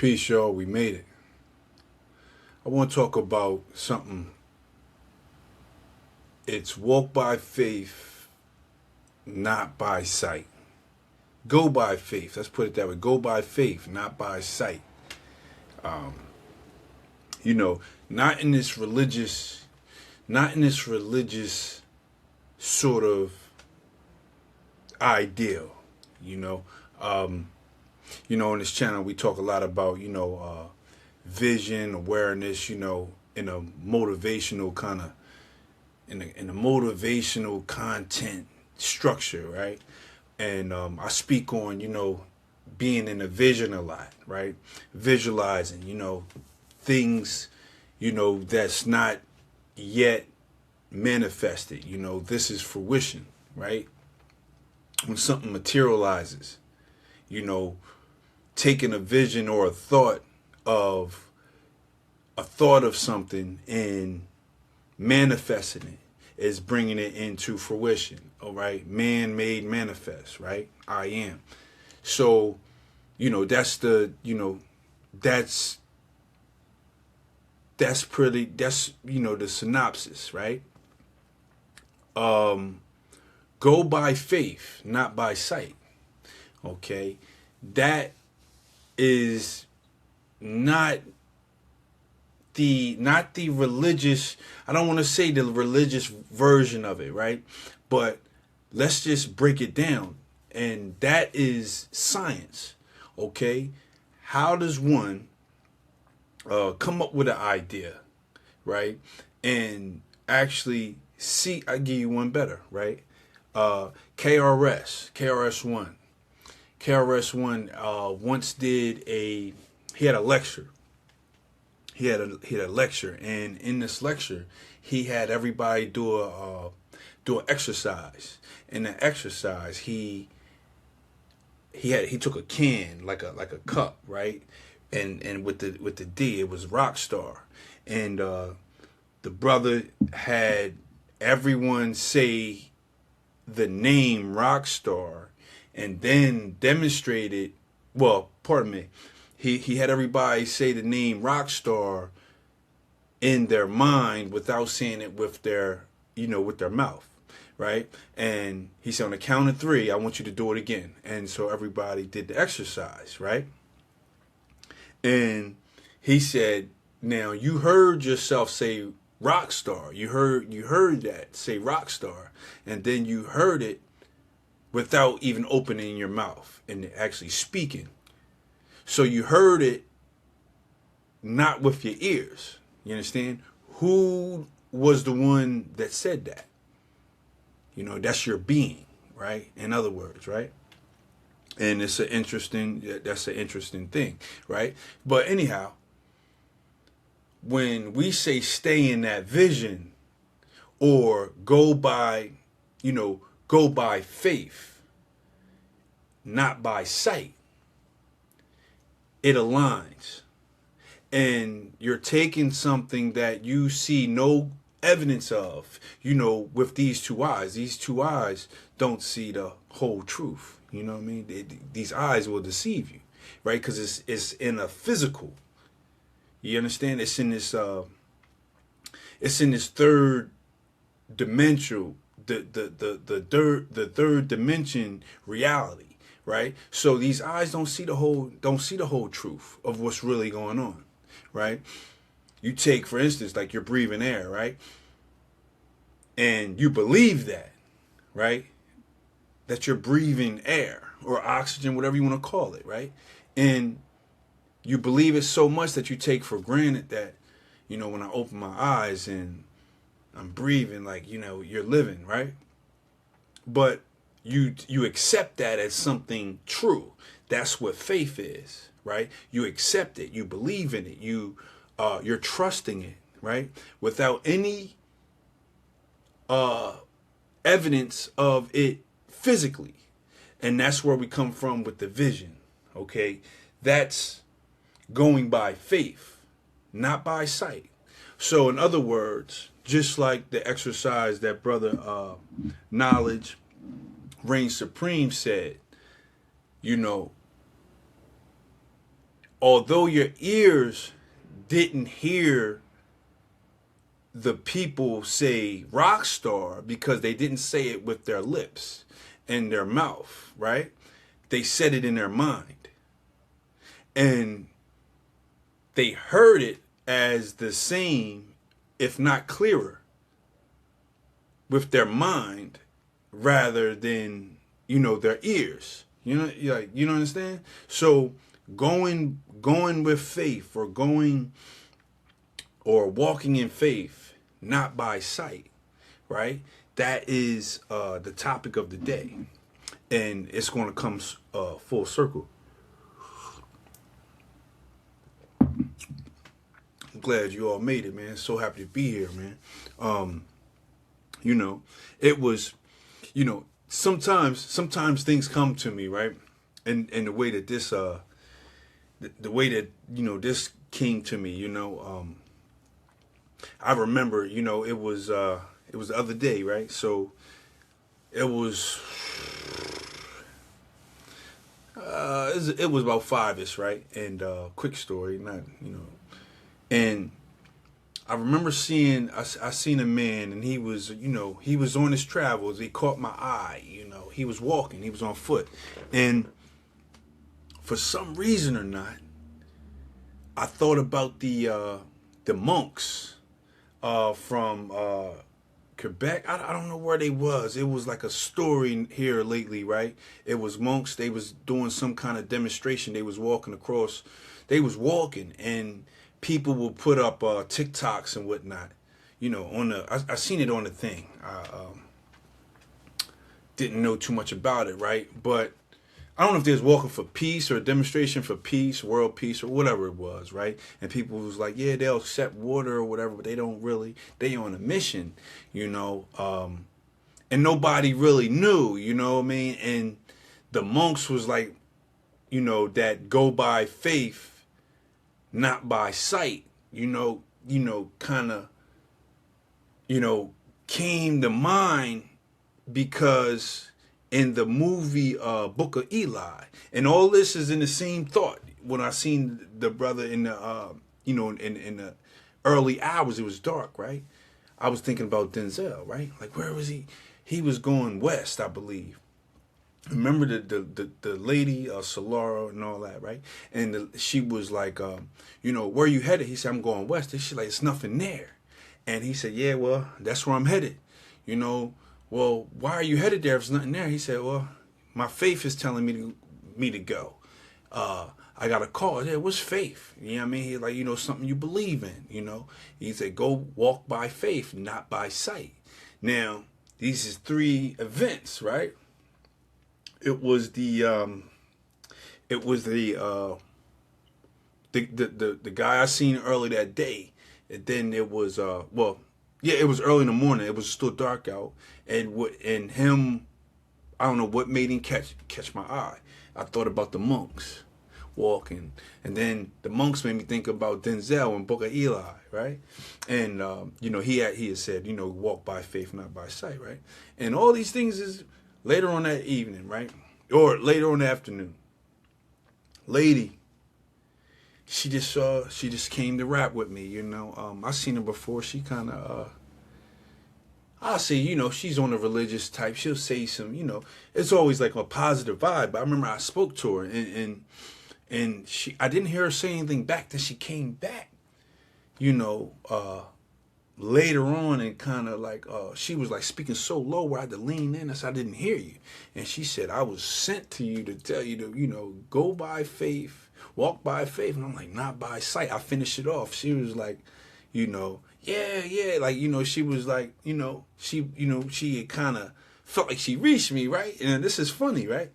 Peace, y'all. We made it. I want to talk about something. It's walk by faith, not by sight. Go by faith. Let's put it that way. Go by faith, not by sight. Um, you know, not in this religious, not in this religious sort of ideal. You know, um, on this channel we talk a lot about vision, awareness. In a motivational kind of in a motivational content structure, right? And I speak on being in a vision a lot, right? Visualizing, things, that's not yet manifested. This is fruition, right? When something materializes, you know, taking a vision or of a thought of something and manifesting it is bringing it into fruition. All right, man made manifest, right? I am. So, that's the synopsis, right? Go by faith, not by sight. Okay, that is not the religious, I don't want to say the religious version of it, right? But let's just break it down. And that is science. Okay? How does one come up with an idea, right? And actually see, I give you one better, right? KRS-One. KRS-One once he had a lecture. He had a lecture, and in this lecture, he had everybody do an exercise. In the exercise, he took a can, like a cup, right? And with the D, it was Rockstar, and the brother had everyone say the name Rockstar, and then demonstrated. Well, pardon me. He had everybody say the name Rockstar in their mind without saying it with their mouth, right? And he said, on the count of three, I want you to do it again. And so everybody did the exercise, right? And he said, now you heard yourself say Rockstar. You heard that say Rockstar, and then you heard it without even opening your mouth and actually speaking. So you heard it not with your ears. You understand? Who was the one that said that? That's your being, right? In other words, right? And that's an interesting thing, right? But anyhow, when we say stay in that vision or go by faith, not by sight, it aligns. And you're taking something that you see no evidence of, with these two eyes. These two eyes don't see the whole truth. You know what I mean? These eyes will deceive you, right? Because it's in a physical. You understand? It's in this third dimensional, the third dimension reality. Right? So these eyes don't see the whole truth of what's really going on, right? You take, for instance, like you're breathing air, right? And you believe that, right? That you're breathing air or oxygen, whatever you want to call it, right? And you believe it so much that you take for granted that, when I open my eyes and I'm breathing, like, you're living, right? But you accept that as something true. That's what faith is, right? You accept it, you believe in it, you're trusting it, right? Without any evidence of it physically. And that's where we come from with the vision. Okay, that's going by faith, not by sight. So in other words, just like the exercise that brother Knowledge Reign Supreme said, although your ears didn't hear the people say rock star because they didn't say it with their lips and their mouth, right? They said it in their mind. And they heard it as the same, if not clearer, with their mind rather than, their ears. You know understand? So going with faith, or walking in faith, not by sight, right? That is the topic of the day. And it's going to come full circle. I'm glad you all made it, man. So happy to be here, man. It was, sometimes things come to me, right? And the way that this, the way that, this came to me, I remember, it was the other day, right? So it was about 5-ish, right? And quick story, not, and I remember I seen a man, and he was on his travels. He caught my eye, he was walking, he was on foot. And for some reason or not, I thought about the monks from Quebec. I don't know where they was. It was like a story here lately, right? It was monks. They was doing some kind of demonstration. They was walking, and people will put up TikToks and whatnot. I seen it on the thing. I didn't know too much about it, right? But I don't know if they was walking for peace or a demonstration for peace, world peace, or whatever it was, right? And people was like, yeah, they'll accept water or whatever, but they don't really. They on a mission, and nobody really knew, you know what I mean? And the monks was like, that go by faith, not by sight, kind of, came to mind because in the movie Book of Eli, and all this is in the same thought. When I seen the brother in the, in the early hours, it was dark, right? I was thinking about Denzel, right? Like, where was he? He was going west, I believe. Remember the lady, Solara and all that, right? And she was like, where you headed? He said, I'm going west. And she's like, it's nothing there. And he said, yeah, well, that's where I'm headed. Well, why are you headed there if there's nothing there? He said, well, my faith is telling me to go. I got a call. Yeah, what's faith? You know what I mean? He's like, something you believe in, He said, go walk by faith, not by sight. Now, these is 3 events, right? It was the guy I seen early that day. And then it was, it was early in the morning. It was still dark out. And him, I don't know what made him catch my eye. I thought about the monks walking. And then the monks made me think about Denzel in Book of Eli, right? And, he had said, walk by faith, not by sight, right? And all these things is later on that evening, right? Or later on the afternoon. Lady, she just came to rap with me, I seen her before. She kind of, I'll say, she's on a religious type. She'll say some, it's always like a positive vibe. But I remember I spoke to her, and I didn't hear her say anything back. Then she came back, later on, and kind of like, she was like speaking so low where I had to lean in. I said, I didn't hear you. And she said, I was sent to you to tell you to, go by faith, walk by faith. And I'm like, not by sight. I finished it off. She was like, yeah, like, she was like, she had kind of felt like she reached me, right? And this is funny, right?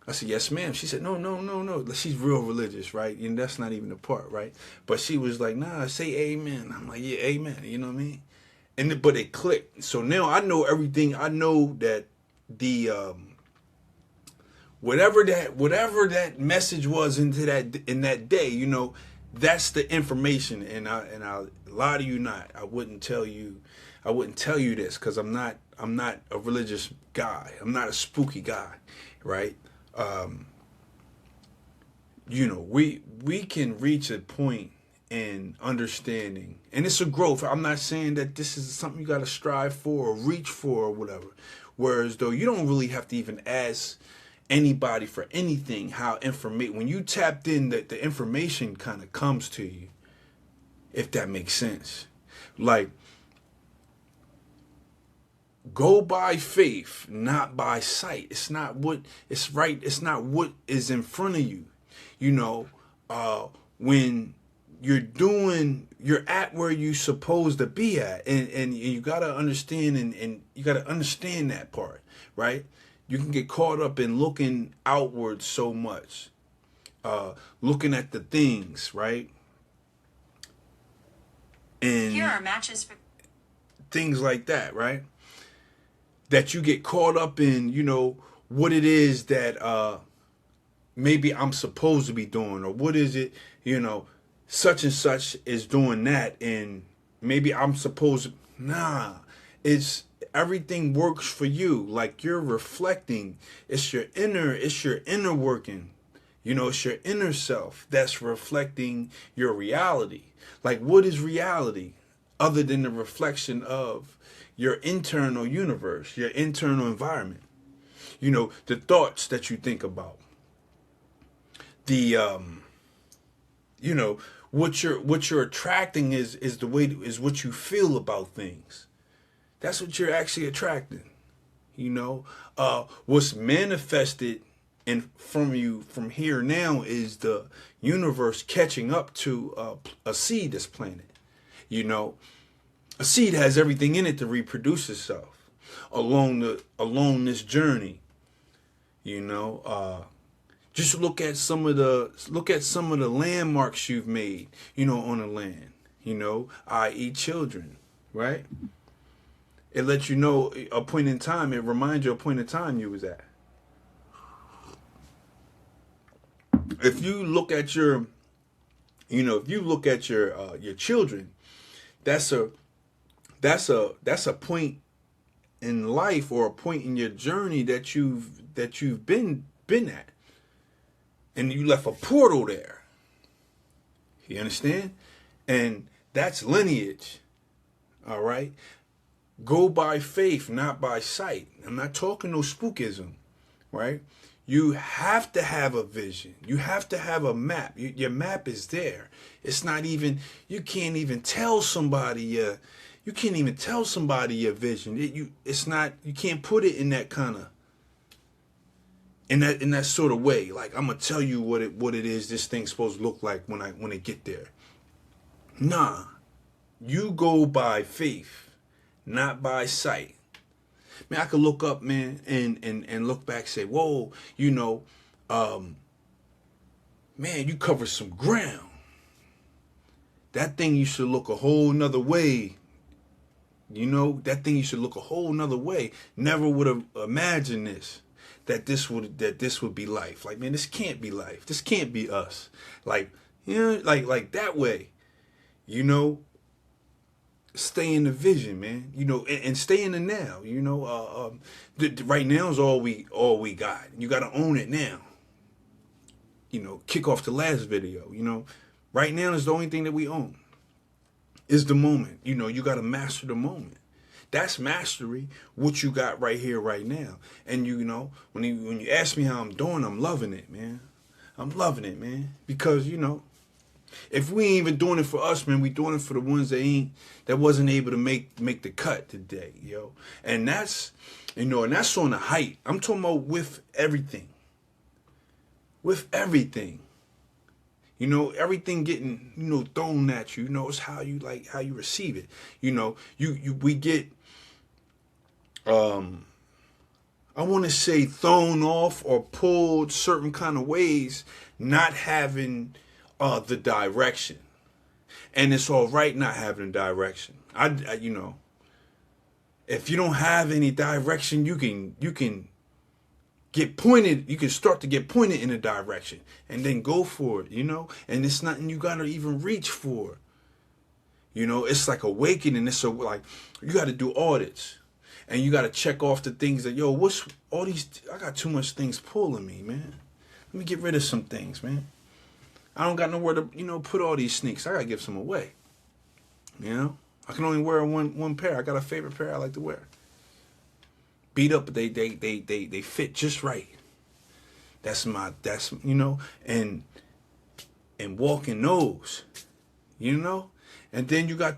I said, yes, ma'am. She said, no. She's real religious, right? And that's not even the part, right? But she was like, nah, say amen. I'm like, yeah, amen. You know what I mean? But it clicked. So now I know everything. I know that the, whatever that message was in that day, that's the information. And I'll lie to you not. I wouldn't tell you this because I'm not a religious guy. I'm not a spooky guy, right? we can reach a point in understanding, and it's a growth. I'm not saying that this is something you got to strive for or reach for or whatever. Whereas though you don't really have to even ask anybody for anything. How information, when you tapped in, that the information kind of comes to you, if that makes sense. Like, go by faith, not by sight. It's not what it's right. It's not what is in front of you. When you're at where you're supposed to be at, and you gotta understand, and you gotta understand that part, right? You can get caught up in looking outward so much, looking at the things, right? And here are matches for things like that, right? That you get caught up in, what it is that maybe I'm supposed to be doing, or what is it, such and such is doing that, and maybe I'm supposed to. Nah, it's everything works for you. Like, you're reflecting. It's your inner working. It's your inner self that's reflecting your reality. Like, what is reality other than the reflection of your internal universe, your internal environment? The thoughts that you think about, the what you're attracting is the way is what you feel about things. That's what you're actually attracting. What's manifested and from you from here now is the universe catching up to a seed that's planted. A seed has everything in it to reproduce itself along this journey. Just look at some of the landmarks you've made, on the land, i.e. children, right? It lets you know a point in time. It reminds you a point in time you was at. If you look at your children, that's a point in life, or a point in your journey that you've been at. And you left a portal there. You understand? And that's lineage. All right? Go by faith, not by sight. I'm not talking no spookism, right? You have to have a vision. You have to have a map. Your map is there. It's not even, you can't even tell somebody your vision. It's not, you can't put it in that kind of, in that sort of way. Like, I'm gonna tell you what it is this thing's supposed to look like when it get there. Nah. You go by faith, not by sight. Man, I could look up, man, and look back and say, whoa, man, you covered some ground. That thing used to look a whole nother way. That thing used to look a whole nother way. Never would have imagined this. That this would be life. Like, man, this can't be life. This can't be us. Like, like that way. Stay in the vision, man. And stay in the now. Right now is all we got. You got to own it now. Kick off the last video. Right now is the only thing that we own. Is the moment. You got to master the moment. That's mastery, what you got right here, right now. And when you ask me how I'm doing, I'm loving it, man. I'm loving it, man. Because, if we ain't even doing it for us, man, we doing it for the ones that wasn't able to make the cut today, yo. And that's, and that's on the height. I'm talking about with everything. With everything. Everything getting, thrown at you. It's how you receive it. We get, I want to say thrown off or pulled certain kind of ways, not having the direction. And it's all right not having direction. If you don't have any direction, you can get pointed. You can start to get pointed in a direction and then go for it, and it's nothing you got to even reach for. It's like awakening. It's like you got to do audits. And you got to check off the things that, what's all these, I got too much things pulling me, man. Let me get rid of some things, man. I don't got nowhere to, put all these sneaks. I gotta give some away. I can only wear one pair. I got a favorite pair I like to wear. Beat up, but they fit just right. That's and walking those, and then you got,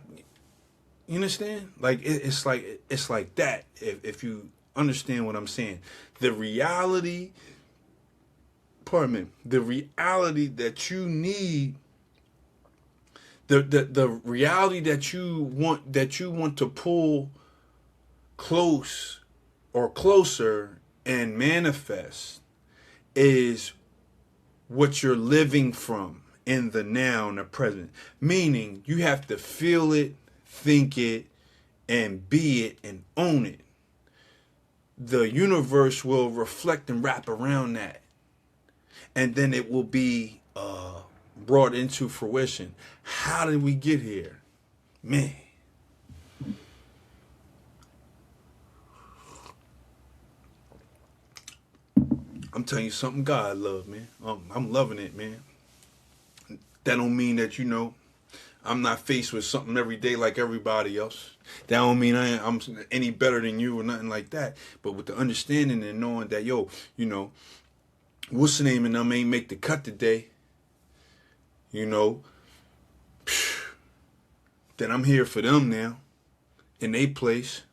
you understand? Like it's like that. If you understand what I'm saying, the reality. Pardon me. The reality that you need. The reality that you want to pull close or closer and manifest is what you're living from in the now and the present. Meaning you have to feel it, think it, and be it and own it. The universe will reflect and wrap around that. And then it will be brought into fruition. How did we get here? Man. I'm telling you something God love, man. I'm loving it, man. That don't mean that, I'm not faced with something every day like everybody else. That don't mean I'm any better than you or nothing like that. But with the understanding and knowing that, what's the name and them ain't make the cut today, then I'm here for them now, in their place.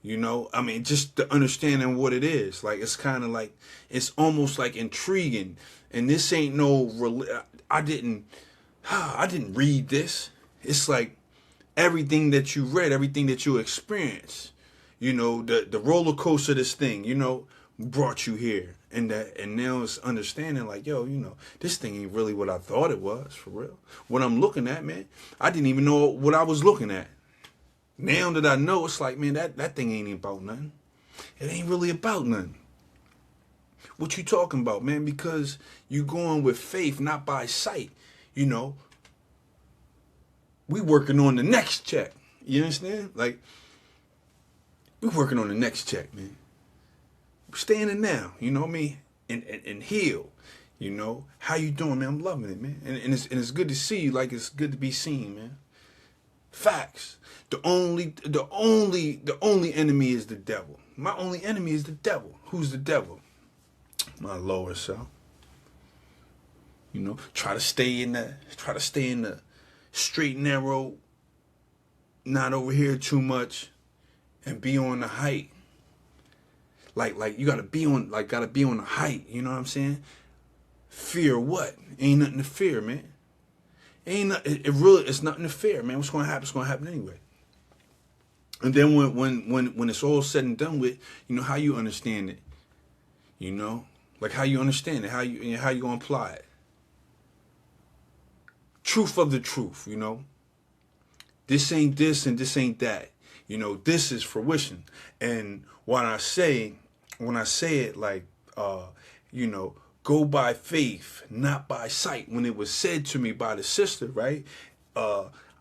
Just the understanding what it is. Like, it's kind of like, it's almost like intriguing. And this ain't I didn't read this. It's like everything that you read, everything that you experienced, the roller coaster of this thing, brought you here. And now it's understanding like, this thing ain't really what I thought it was, for real. What I'm looking at, man, I didn't even know what I was looking at. Now that I know, it's like, man, that thing ain't about nothing. It ain't really about nothing. What you talking about, man? Because you going with faith, not by sight. We working on the next check. You understand? Like, we working on the next check, man. Stay in it now, you know what I mean? And heal. How you doing, man? I'm loving it, man. And it's good to see you, like it's good to be seen, man. Facts. The only enemy is the devil. My only enemy is the devil. Who's the devil? My lower self. Try to stay in the straight and narrow, not over here too much, and be on the height. Like you gotta be on the height, you know what I'm saying? Fear what? Ain't nothing to fear, man. It's nothing to fear, man. What's gonna happen? It's gonna happen anyway. And then when it's all said and done with, how you understand it. Like how you understand it, how you gonna apply it. Truth of the truth, This ain't this and this ain't that. This is fruition. And when I say it like, go by faith, not by sight. When it was said to me by the sister, right?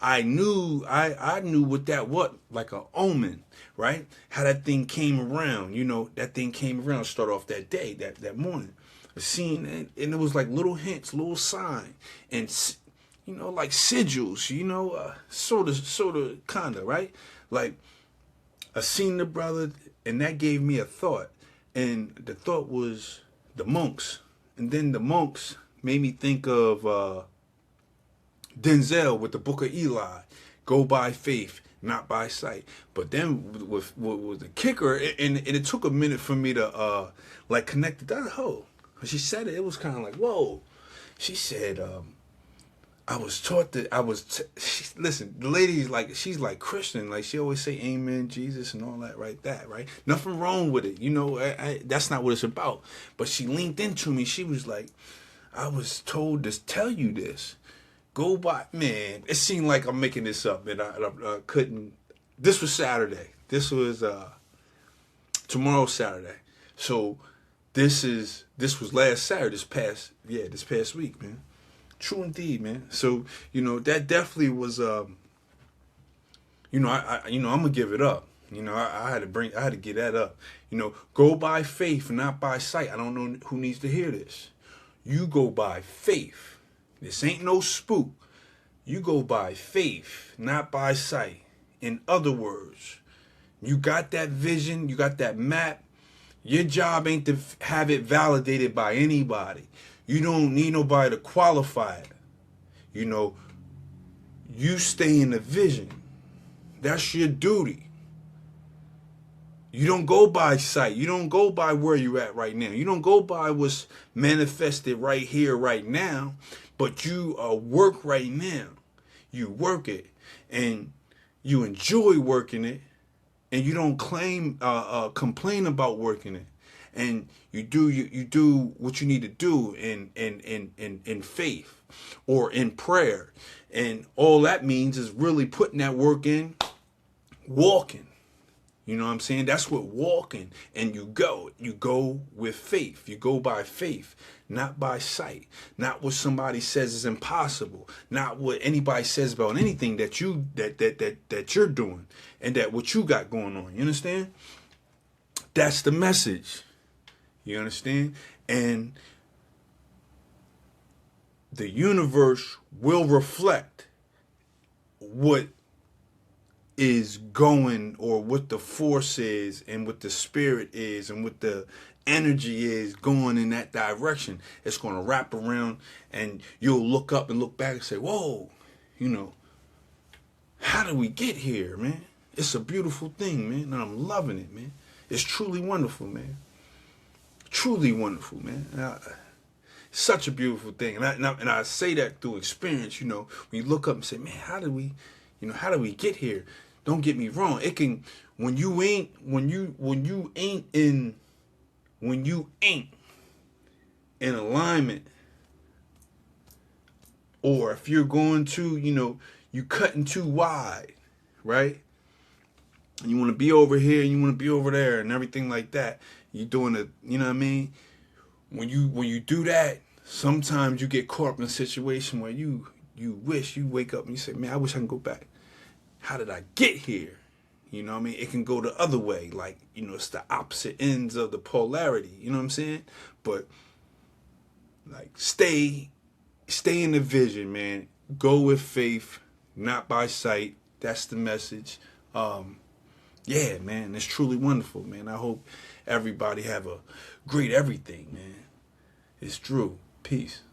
I knew what that was, like an omen, right? How that thing came around, that thing came around, start off that day, that morning. I seen it, and it was like little hints, little sign, and like sigils, sort of, kind of, right? Like, I seen the brother, and that gave me a thought. And the thought was the monks. And then the monks made me think of Denzel with the Book of Eli. Go by faith, not by sight. But then with the kicker, and it took a minute for me to connect the whole. When she said it, it was kind of like, whoa. She said, I was taught that listen, the lady's like, she's like Christian. Like, she always say amen, Jesus, and all that, right? Nothing wrong with it. That's not what it's about. But she leaned into me. She was like, I was told to tell you this. Go by, man. It seemed like I'm making this up, and I couldn't. This was Saturday. This was tomorrow's Saturday. So this was last Saturday, this past week, man. True indeed, man. So, that definitely was, I'm gonna give it up. I had to get that up. Go by faith, not by sight. I don't know who needs to hear this. You go by faith. This ain't no spook. You go by faith, not by sight. In other words, you got that vision, you got that map. Your job ain't to have it validated by anybody. You don't need nobody to qualify it. You know, you stay in the vision. That's your duty. You don't go by sight. You don't go by where you're at right now. You don't go by what's manifested right here, right now. But you work right now. You work it. And you enjoy working it. And you don't complain about working it. And you do what you need to do in faith or in prayer. And all that means is really putting that work in, walking. You know what I'm saying? That's what walking. And you go with faith. You go by faith, not by sight. Not what somebody says is impossible. Not what anybody says about anything that you're doing and that what you got going on. You understand? That's the message. You understand? And the universe will reflect what is going, or what the force is, and what the spirit is, and what the energy is going in that direction. It's going to wrap around, and you'll look up and look back and say, whoa, you know, how did we get here, man? It's a beautiful thing, man, and I'm loving it, man. It's truly wonderful, man. Truly wonderful, man. Such a beautiful thing. And I say that through experience. You know, when you look up and say, man, how did we get here? Don't get me wrong. It can, when you ain't in alignment, or if you're going to, you cutting too wide, right? And you want to be over here and you want to be over there and everything like that. You're doing it, you know what I mean? When you do that, sometimes you get caught up in a situation where you wish, you wake up and you say, man, I wish I can go back. How did I get here? You know what I mean? It can go the other way. Like, it's the opposite ends of the polarity. You know what I'm saying? But, like, stay in the vision, man. Go with faith, not by sight. That's the message. Yeah, man, it's truly wonderful, man. I hope everybody have a great everything, man. It's true. Peace.